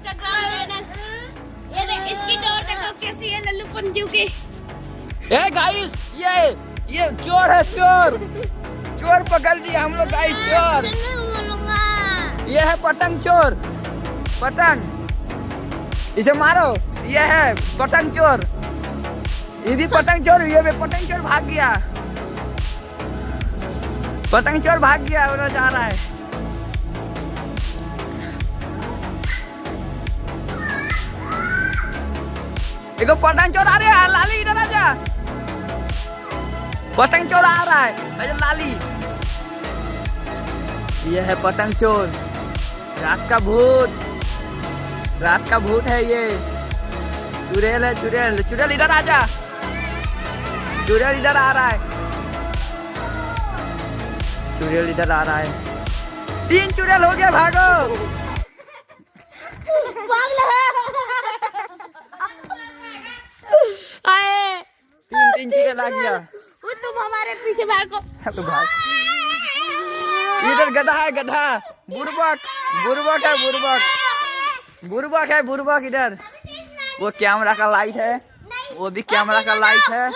Instagram channel. ये देख इसकी डोर देखो कैसी है लल्लू पंजू की। ए गाइस ये चोर है, चोर पकड़ लिया हम लोग गाइस, चोर। ये है पतंग चोर, पतंग, इसे मारो। ये है पतंग चोर, ये पतंग चोर, ये पतंग चोर भाग गया, पतंग चोर भाग गया, उधर जा रहा है। देखो पतंग चोर आ रहे हैं, लाली इधर आ जा, पतंग चोर आ रहा है, अरे लाली। ये है पतंग चोर, रात का भूत है ये। चुड़ैल है, चुड़ैल इधर आ जा, चुड़ैल इधर आ रहा है, चुड़ैल इधर आ रहा है। 3 चुड़ैल हो गए, भागो। तीन चुड़ैल आ गया। वो तुम हमारे पीछे भागो। तो भाग। इधर गधा है, गधा, बुर्बक है, बुर्बक इधर। वो कैमरा का लाइट है, वो भी कैमरा का लाइट है।